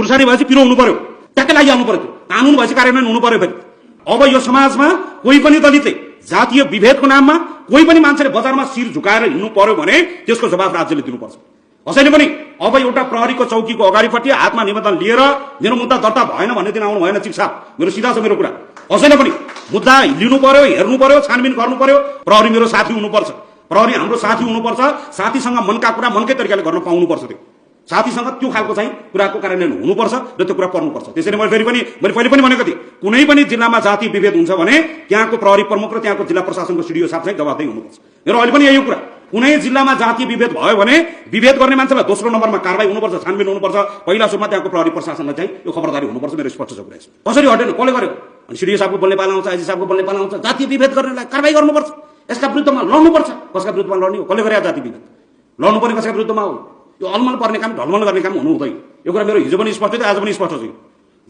खुर्सानी भएपछि पिरो हुनु पर्यो, ट्याक्कै लागि आउनु पर्यो, कानून भएपछि कार्यान्वयन हुनु पर्यो। फेरि अब यो समाजमा कोही पनि दलितले जातीय विभेदको नाममा कोही पनि मान्छेले बजारमा शिर झुकाएर हिँड्नु पर्यो भने त्यसको जवाफ राज्यले दिनुपर्छ। कसैले पनि अब एउटा प्रहरीको चौकीको अगाडिपट्टि हातमा निवेदन लिएर मेरो मुद्दा दर्ता भएन भन्ने दिन आउनु भएन। चिफ साहब, मेरो सिधा छ मेरो कुरा। कसैले पनि मुद्दा लिनु पर्यो, हेर्नु पर्यो, छानबिन गर्नु पर्यो। प्रहरी मेरो साथी हुनुपर्छ, प्रहरी हाम्रो साथी हुनुपर्छ। साथीसँग मनका कुरा मनकै तरिकाले गर्न पाउनुपर्छ। त्यो साथीसँग त्यो खालको चाहिँ कुराको कार्यान्वयन हुनुपर्छ र त्यो कुरा पर्नुपर्छ। त्यसैले मैले पहिले पनि भनेको थिएँ, कुनै पनि जिल्लामा जातीय विभेद हुन्छ भने त्यहाँको प्रहरी प्रमुख र त्यहाँको जिल्ला प्रशासनको सिडिओ साहब चाहिँ जवाफदेही हुनुपर्छ। मेरो अहिले पनि यही कुरा, कुनै जिल्लामा जातीय विभेद भयो भने विभेद गर्ने मान्छेलाई दोस्रो नम्बरमा कारबाही हुनुपर्छ, छानबिन हुनुपर्छ। पहिला सुरुमा त्यहाँको प्रहरी प्रशासनलाई चाहिँ यो खबरदारी हुनुपर्छ। मेरो स्पष्ट छ कुरा। कसरी हटेन, कसले गर्यो? अनि सिडिओ साहबको बोल्ने पाला आउँछ, आइजी साहबको बोल्ने पाला आउँछ। जातीय विभेद गर्नेलाई कारबाही गर्नुपर्छ, यसका विरुद्धमा लड्नुपर्छ। कसका विरुद्धमा लड्ने हो? कसले गरे जातीय विभेद? लड्नुपर्ने कसका विरुद्धमा हो? यो अलमल पर्ने काम, ढलमल गर्ने काम हुनु हुँदैन। यो कुरा मेरो हिजो पनि स्पष्ट थियो, आज पनि स्पष्ट छ।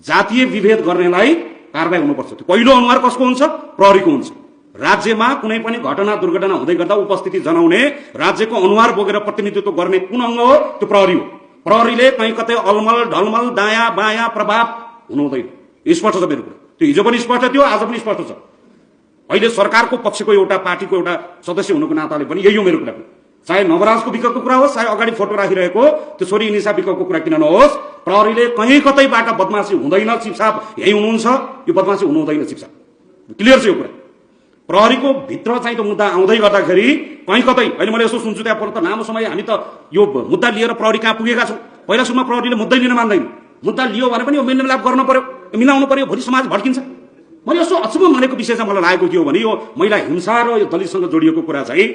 जातीय विभेद गर्नेलाई कारबाही हुनुपर्छ। पहिलो अनुहार कसको हुन्छ? प्रहरीको हुन्छ। राज्यमा कुनै पनि घटना दुर्घटना हुँदै गर्दा उपस्थिति जनाउने, राज्यको अनुहार बोकेर प्रतिनिधित्व गर्ने कुन अंग हो? त्यो प्रहरी हो। प्रहरीले कहीँ कतै अलमल ढलमल दायाँ बायाँ प्रभाव हुनु हुँदैन। स्पष्ट छ मेरो कुरा। त्यो हिजो पनि स्पष्ट थियो, आज पनि स्पष्ट छ। अहिले सरकारको पक्षको एउटा पार्टीको एउटा सदस्य हुनुको नाताले पनि यही हो मेरो कुरा। चाहे नवराजको विकल्पको कुरा होस्, चाहे अगाडि फोटो राखिरहेको त्यो छोरी निशा विकल्पको कुरा किन नहोस्, प्रहरीले कहीँ कतैबाट बदमाशी हुँदैन। चिफ साहब यही हुनुहुन्छ, यो बदमाशी हुनु हुँदैन। चिफ साहब क्लियर छ यो कुरा। प्रहरीको भित्र चाहिँ त्यो मुद्दा आउँदै गर्दाखेरि कहीँ कतै अहिले मैले यसो सुन्छु, त्यहाँ पर त लामो समय हामी त यो मुद्दा लिएर प्रहरी कहाँ पुगेका छौँ। पहिला सुरुमा प्रहरीले मुद्दै लिन मान्दैन। मुद्दा लियो भने पनि यो मेलमिलाप गर्नु पर्यो, मिलाउनु पर्यो, भोलि समाज भड्किन्छ। मैले यसो अचम्म मानेको विषय चाहिँ मलाई लागेको के हो भने यो महिला हिंसा र यो दलितसँग जोडिएको कुरा चाहिँ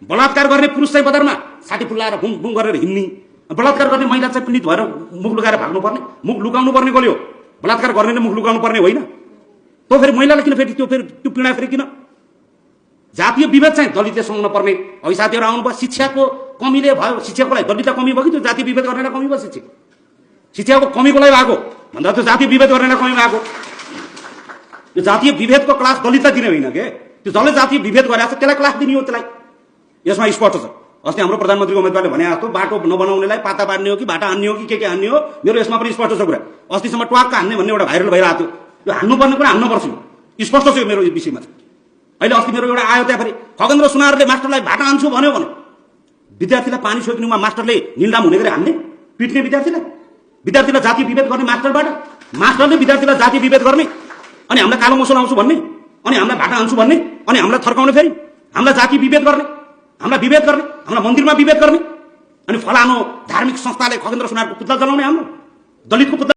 बलात्कार गर्ने पुरुष चाहिँ बजारमा साठी फुल्लाएर बुङ बुङ गरेर हिँड्ने, बलात्कार गर्ने महिला चाहिँ पीडित भएर मुख लुकाएर भाग्नुपर्ने, मुख लुकाउनु पर्ने कसले हो? बलात्कार गर्ने मुख लुकाउनु पर्ने होइन। त्यो फेरि महिलालाई किन फेरि त्यो पीडा फेरि किन? जातीय विभेद चाहिँ दलितले सुनाउन पर्ने। अघि साथीहरू आउनुभयो, शिक्षाको कमीले भयो। शिक्षाकोलाई दलितलाई कमी भयो कि त्यो जातीय विभेद गर्नेलाई कमी भयो? शिक्षाको कमीको लागि भएको भन्दा त्यो जातीय विभेद गर्नेलाई कमी भएको। यो जातीय विभेदको क्लास दलितलाई दिने होइन के? त्यो जसले जातीय विभेद गरेको छ त्यसलाई क्लास दिने हो। त्यसलाई यसमा स्पष्ट छ। अस्ति हाम्रो प्रधानमन्त्रीको उम्मेदवारले भने जस्तो बाटो नबनाउनेलाई पाता पार्ने हो कि बाटा हान्ने हो कि के हान्ने हो, मेरो यसमा पनि स्पष्ट छ कुरा। अस्तिसम्म ट्वाक्क हान्ने भन्ने एउटा भाइरल भइरहेको थियो। यो हान्नुपर्ने कुरा हान्नुपर्छ, स्पष्ट छ मेरो विषयमा। अहिले अस्ति मेरो एउटा आयो, त्यहाँ फेरि खगेन्द्र सुनारले मास्टरलाई भाटा हान्छु भन्यो भने विद्यार्थीलाई पानी सोक्नुमा मास्टरले निलडाम हुने गरी हान्ने, पिट्ने विद्यार्थीलाई जातीय विभेद गर्ने मास्टरले विद्यार्थीलाई जातीय विभेद गर्ने, अनि हामीलाई कालो मसो लाउँछु भन्ने, अनि हामीलाई भाटा हान्छु भन्ने, अनि हामीलाई थर्काउने, फेरि हामीलाई जातीय विभेद गर्ने, हामीलाई विभेद गर्ने, हामीलाई मन्दिरमा विभेद गर्ने, अनि फलानो धार्मिक संस्थाले खगेन्द्र सुनारको पुतला जलाउने, हाम्रो दलितको पुतला